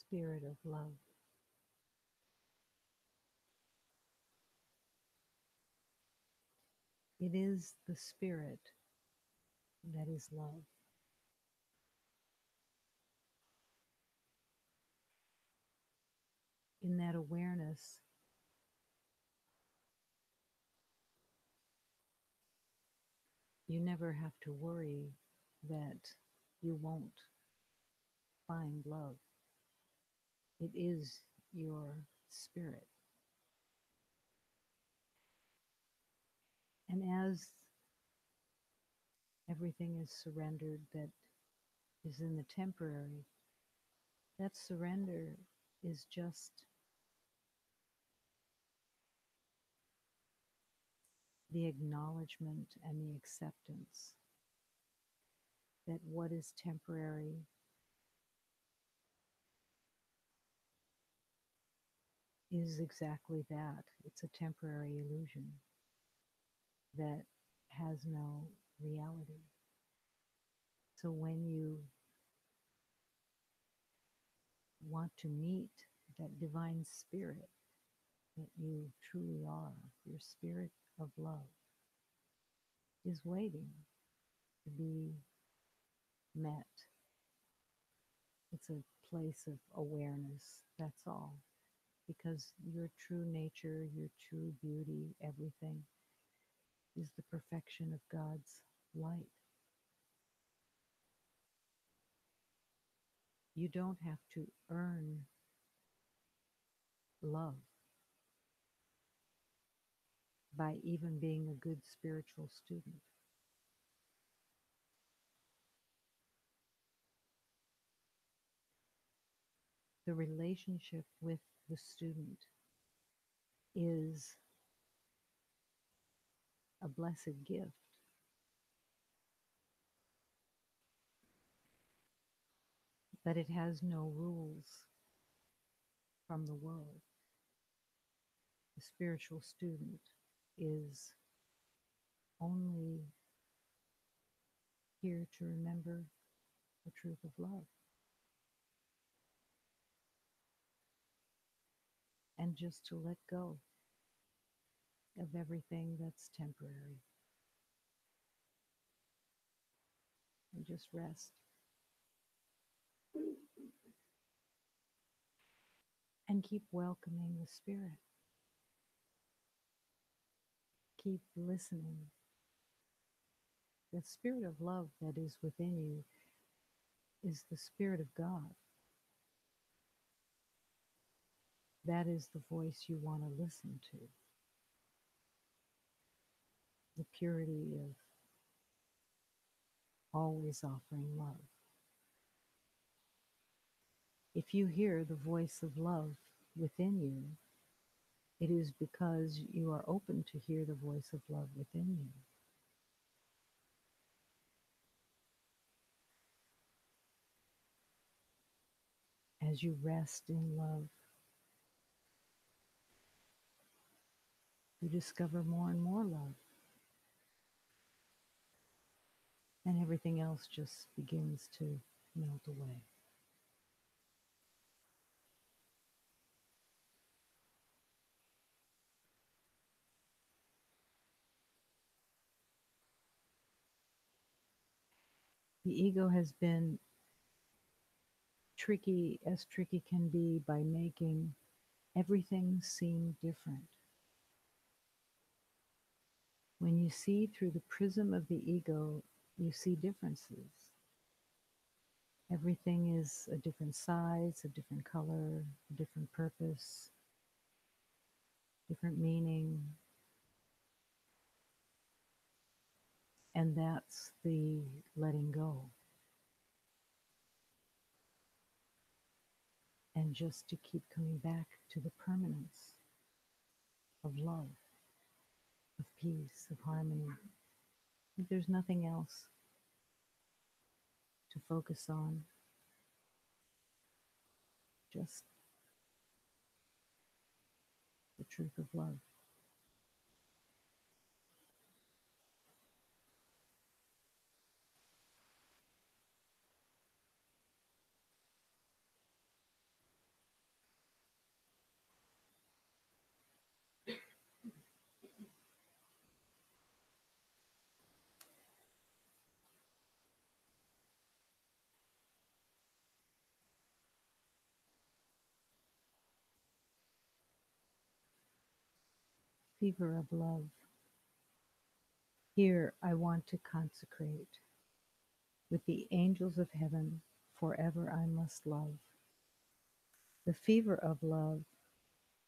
spirit of love. It is the spirit that is love. In that awareness, you never have to worry that you won't find love. It is your spirit. And as everything is surrendered that is in the temporary, that surrender is just the acknowledgement and the acceptance that what is temporary is exactly that. It's a temporary illusion that has no reality. So when you want to meet that divine spirit that you truly are, your spirit of love is waiting to be met. It's a place of awareness, that's all. Because your true nature, your true beauty, everything is the perfection of God's light. You don't have to earn love by even being a good spiritual student. The relationship with the student is a blessed gift, but it has no rules from the world. The spiritual student is only here to remember the truth of love and just to let go of everything that's temporary and just rest and keep welcoming the spirit. Keep listening. The spirit of love that is within you is the spirit of God. That is the voice you want to listen to. The purity of always offering love. If you hear the voice of love within you, it is because you are open to hear the voice of love within you. As you rest in love, you discover more and more love, and everything else just begins to melt away. The ego has been tricky as tricky can be by making everything seem different. When you see through the prism of the ego, you see differences. Everything is a different size, a different color, a different purpose, different meaning. And that's the letting go. And just to keep coming back to the permanence of love, of peace, of harmony. If there's nothing else to focus on, just the truth of love. fever of love. Here I want to consecrate. With the angels of heaven, forever I must love. The fever of love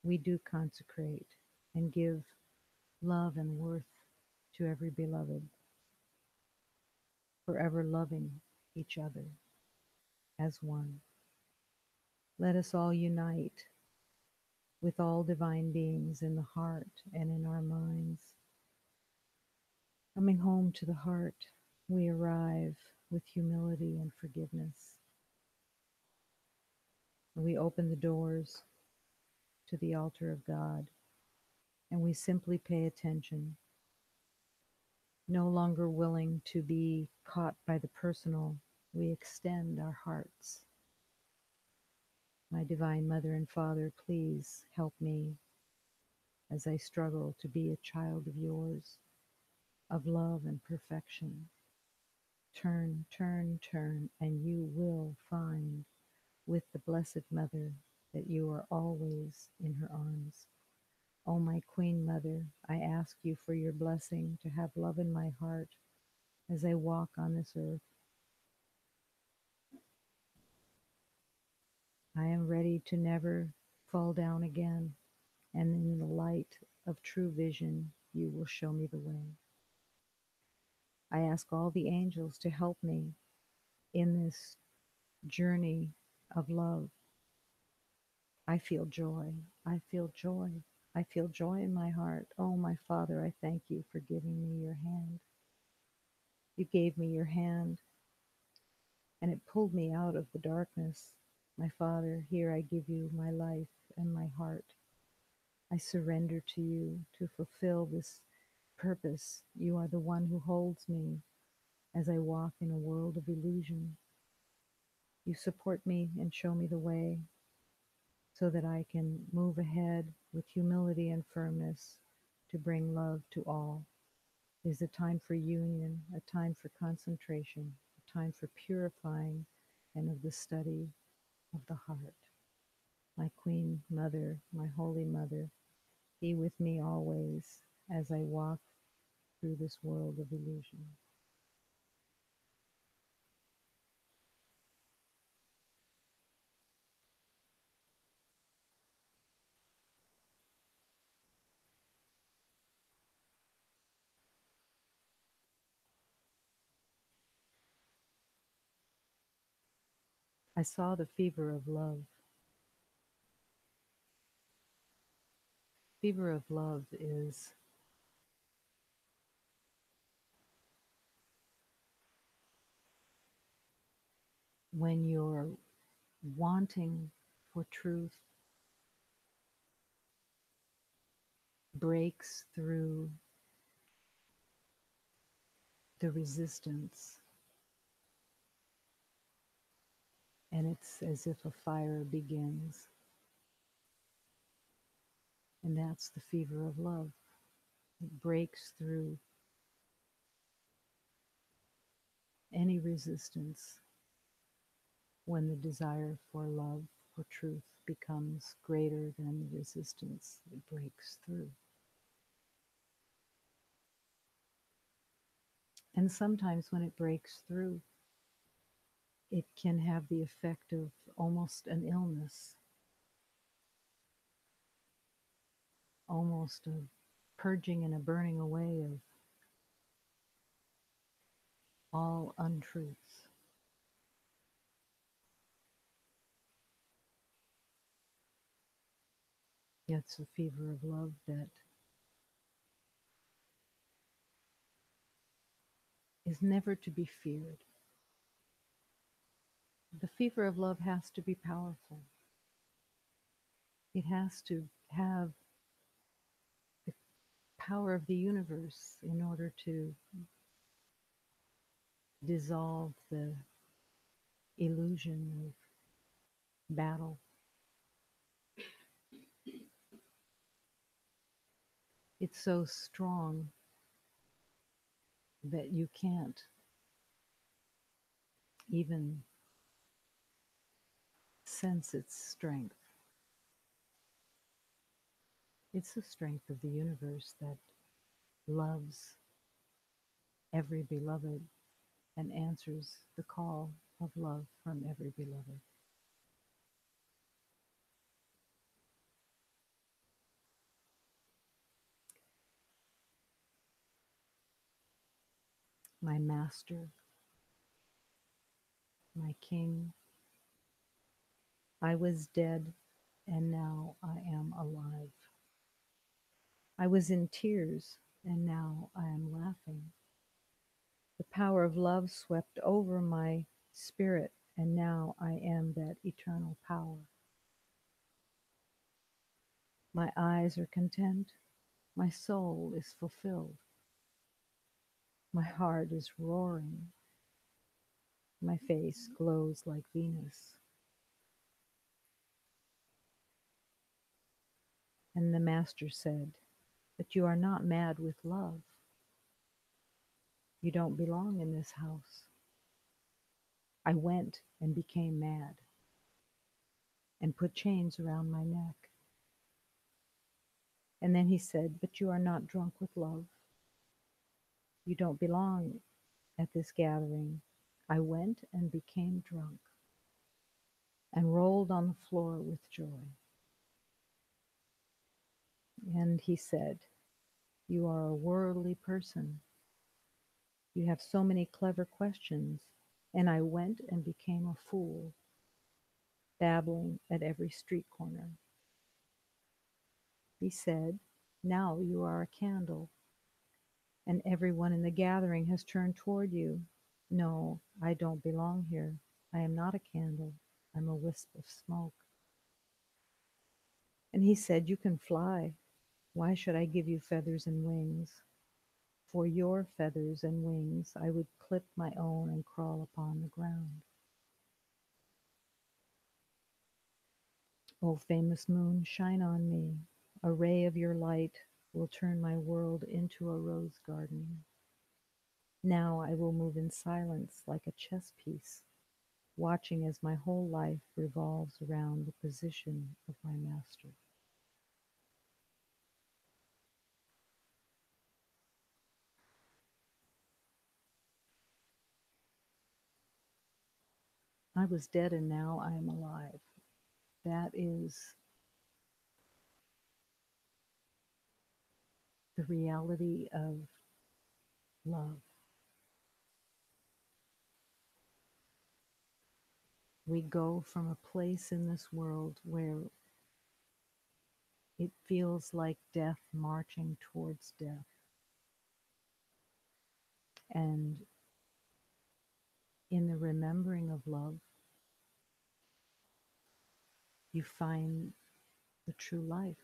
we do consecrate and give love and worth to every beloved, forever loving each other as one. Let us all unite with all divine beings in the heart and in our minds. Coming home to the heart, we arrive with humility and forgiveness. We open the doors to the altar of God, and we simply pay attention, no longer willing to be caught by the personal. We extend our hearts. My Divine Mother and Father, please help me as I struggle to be a child of yours, of love and perfection. Turn, turn, turn, and you will find with the Blessed Mother that you are always in her arms. O my Queen Mother, I ask you for your blessing to have love in my heart as I walk on this earth. I am ready to never fall down again, and in the light of true vision, you will show me the way. I ask all the angels to help me in this journey of love. I feel joy. I feel joy. I feel joy in my heart. Oh, my Father, I thank you for giving me your hand. You gave me your hand, and it pulled me out of the darkness. My Father, here I give you my life and my heart. I surrender to you to fulfill this purpose. You are the one who holds me as I walk in a world of illusion. You support me and show me the way so that I can move ahead with humility and firmness to bring love to all. It is a time for union, a time for concentration, a time for purifying and of the study of the heart. My Queen Mother, my Holy Mother, be with me always as I walk through this world of illusion. I saw the fever of love. Fever of love is when you're wanting for truth breaks through the resistance, and it's as if a fire begins. And that's the fever of love. It breaks through any resistance when the desire for love, for truth, becomes greater than the resistance. It breaks through. And sometimes when it breaks through, it can have the effect of almost an illness, almost a purging and a burning away of all untruths. It's a fever of love that is never to be feared. The fever of love has to be powerful. It has to have the power of the universe in order to dissolve the illusion of battle. It's so strong that you can't even sense its strength. It's the strength of the universe that loves every beloved and answers the call of love from every beloved. My master, my king, I was dead and now I am alive. I was in tears and now I am laughing. The power of love swept over my spirit and now I am that eternal power. My eyes are content, my soul is fulfilled, my heart is roaring, my face glows like Venus. And the master said, but you are not mad with love. You don't belong in this house. I went and became mad and put chains around my neck. And then he said, but you are not drunk with love. You don't belong at this gathering. I went and became drunk and rolled on the floor with joy. And he said, you are a worldly person. You have so many clever questions. And I went and became a fool, babbling at every street corner. He said, now you are a candle, and everyone in the gathering has turned toward you. No, I don't belong here. I am not a candle. I'm a wisp of smoke. And he said, you can fly. Why should I give you feathers and wings? For your feathers and wings, I would clip my own and crawl upon the ground. O famous moon, shine on me. A ray of your light will turn my world into a rose garden. Now I will move in silence like a chess piece, watching as my whole life revolves around the position of my master. I was dead and now I am alive. That is the reality of love. We go from a place in this world where it feels like death marching towards death. And in the remembering of love, you find the true life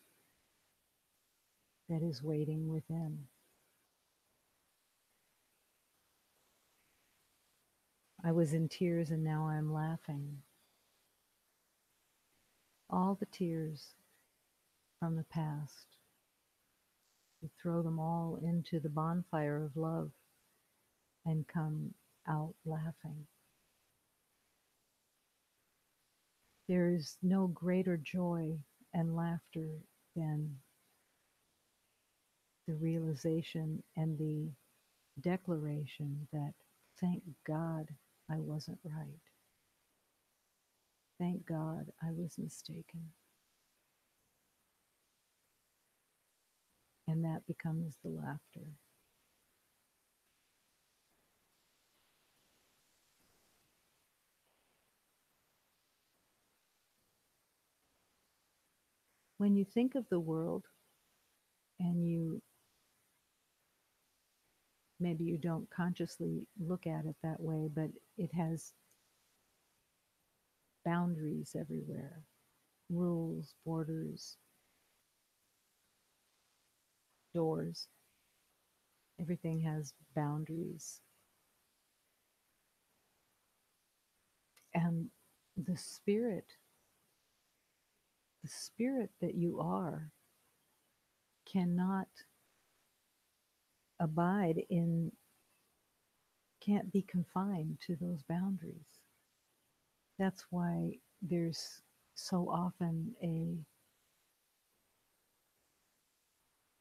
that is waiting within. I was in tears and now I am laughing. All the tears from the past, you throw them all into the bonfire of love and come out laughing. There is no greater joy and laughter than the realization and the declaration that thank God I wasn't right. Thank God I was mistaken. And that becomes the laughter. When you think of the world and maybe you don't consciously look at it that way, but it has boundaries everywhere, rules, borders, doors. Everything has boundaries. And the spirit, the spirit that you are, cannot abide in, can't be confined to those boundaries. That's why there's so often a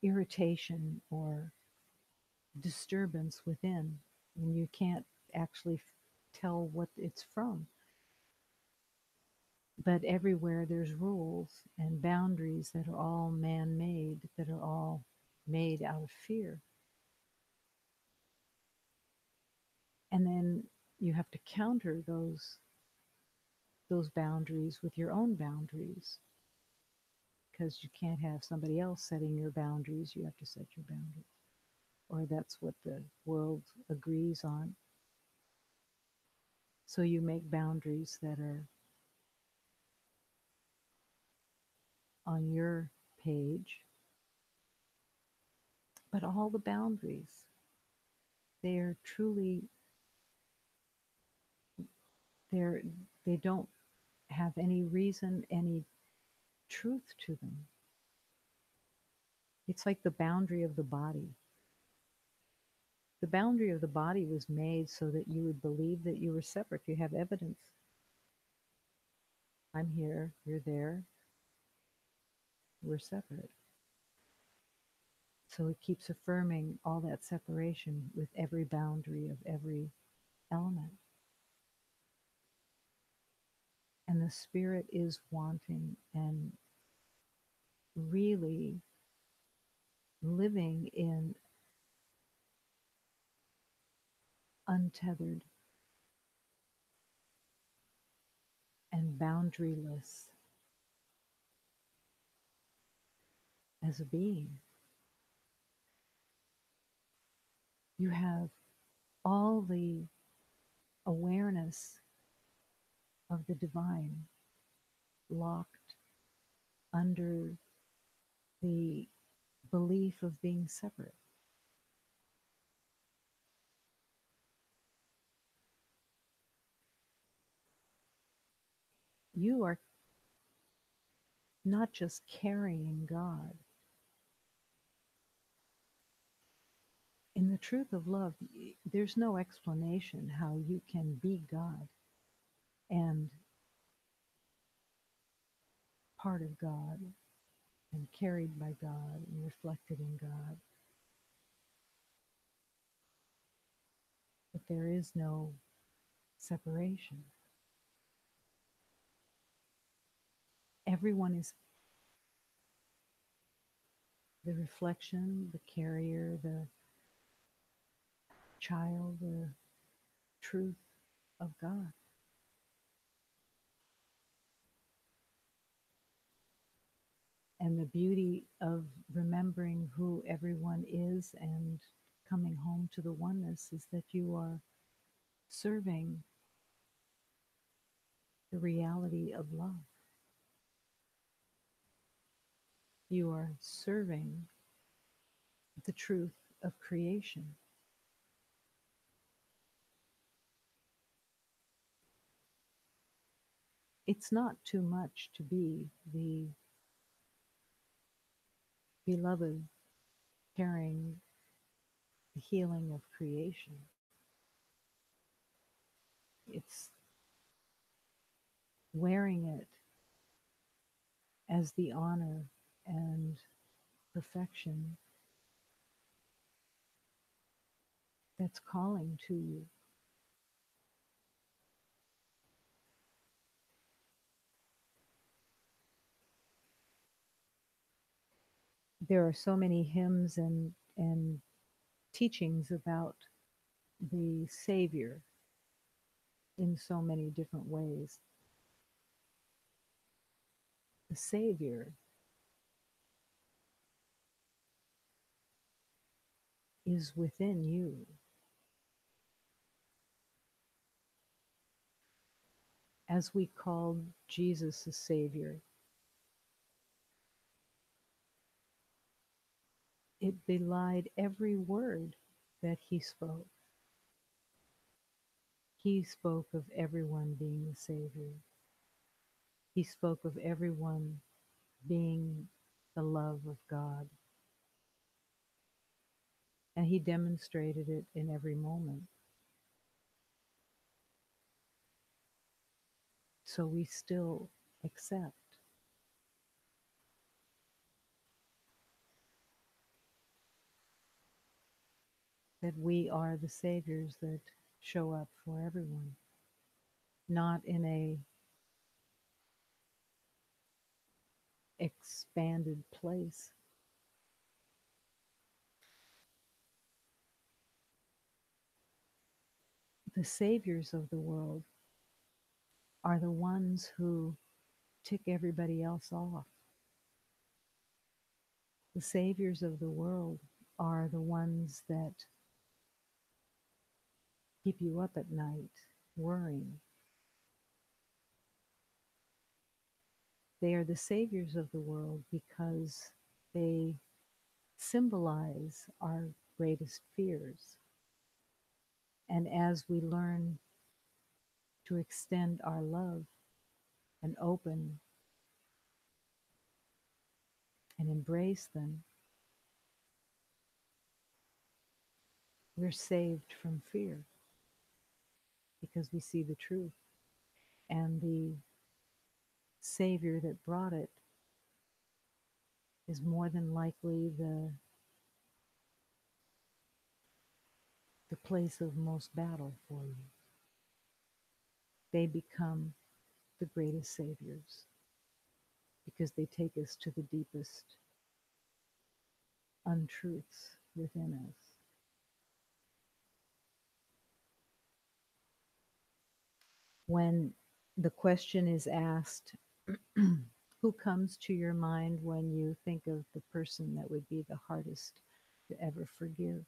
irritation or disturbance within, and you can't actually tell what it's from. But everywhere there's rules and boundaries that are all man made, that are all made out of fear. And then you have to counter those boundaries with your own boundaries, because you can't have somebody else setting your boundaries. You have to set your boundaries, or that's what the world agrees on. So you make boundaries that are on your page, but all the boundaries, they are truly, they're, they don't have any reason, any truth to them. It's like the boundary of the body. The boundary of the body was made so that you would believe that you were separate. You have evidence. I'm here, you're there, we're separate. So it keeps affirming all that separation with every boundary of every element. And the spirit is wanting and really living in untethered and boundaryless as a being. You have all the awareness of the divine locked under the belief of being separate. You are not just carrying God. In the truth of love, there's no explanation how you can be God and part of God and carried by God and reflected in God. But there is no separation. Everyone is the reflection, the carrier, the child, the truth of God. And the beauty of remembering who everyone is and coming home to the oneness is that you are serving the reality of love. You are serving the truth of creation. It's not too much to be the beloved carrying the healing of creation. It's wearing it as the honor and perfection that's calling to you. There are so many hymns and teachings about the Savior in so many different ways. The Savior is within you. As we called Jesus a Savior, it belied every word that he spoke. He spoke of everyone being the Savior. He spoke of everyone being the love of God. And he demonstrated it in every moment. So we still accept. that we are the saviors that show up for everyone, not in a expanded place. The saviors of the world are the ones who tick everybody else off. The saviors of the world are the ones that keep you up at night worrying. They are the saviors of the world because they symbolize our greatest fears. And as we learn to extend our love and open and embrace them, we're saved from fear because we see the truth. And the Savior that brought it is more than likely the place of most battle for you. They become the greatest saviors because they take us to the deepest untruths within us. When the question is asked, who comes to your mind when you think of the person that would be the hardest to ever forgive?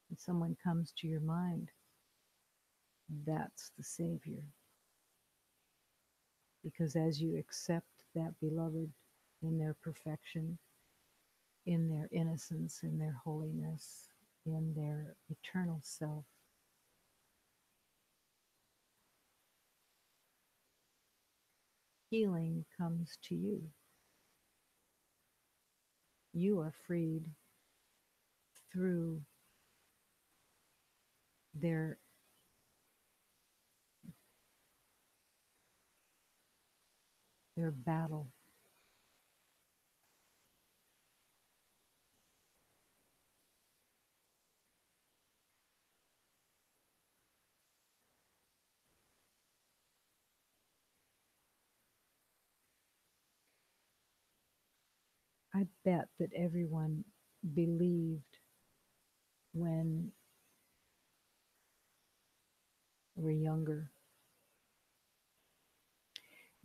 When someone comes to your mind, that's the Savior. Because as you accept that beloved in their perfection, in their innocence, in their holiness, in their eternal self, healing comes to you. You are freed through their battle. I bet that everyone believed when we were younger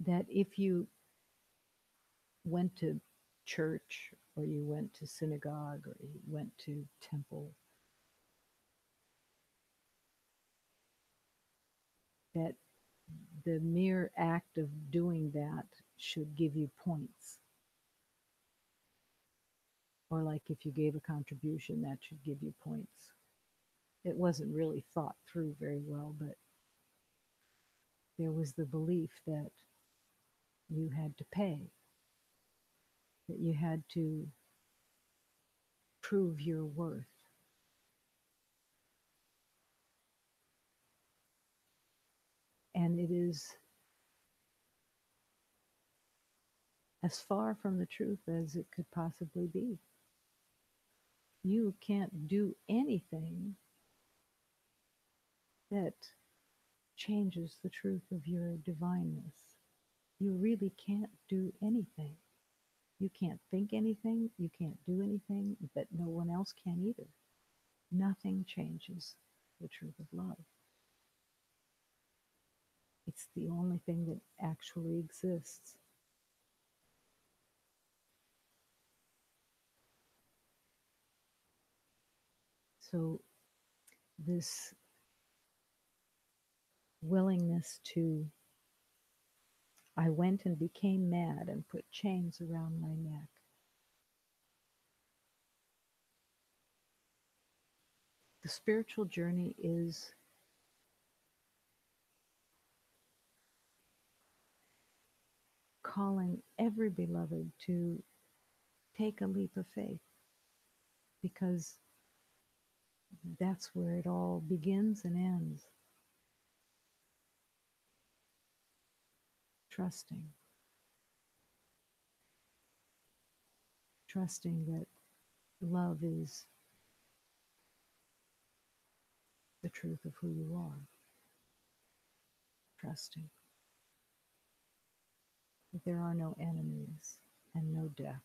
that if you went to church or you went to synagogue or you went to temple, that the mere act of doing that should give you points. Or like if you gave a contribution, that should give you points. It wasn't really thought through very well, but there was the belief that you had to pay, that you had to prove your worth. And it is as far from the truth as it could possibly be. You can't do anything that changes the truth of your divineness. You really can't do anything. You can't think anything, you can't do anything, but no one else can either. Nothing changes the truth of love. It's the only thing that actually exists. So, this willingness to, I went and became mad and put chains around my neck. The spiritual journey is calling every beloved to take a leap of faith because that's where it all begins and ends. Trusting. Trusting that love is the truth of who you are, trusting that there are no enemies and no death.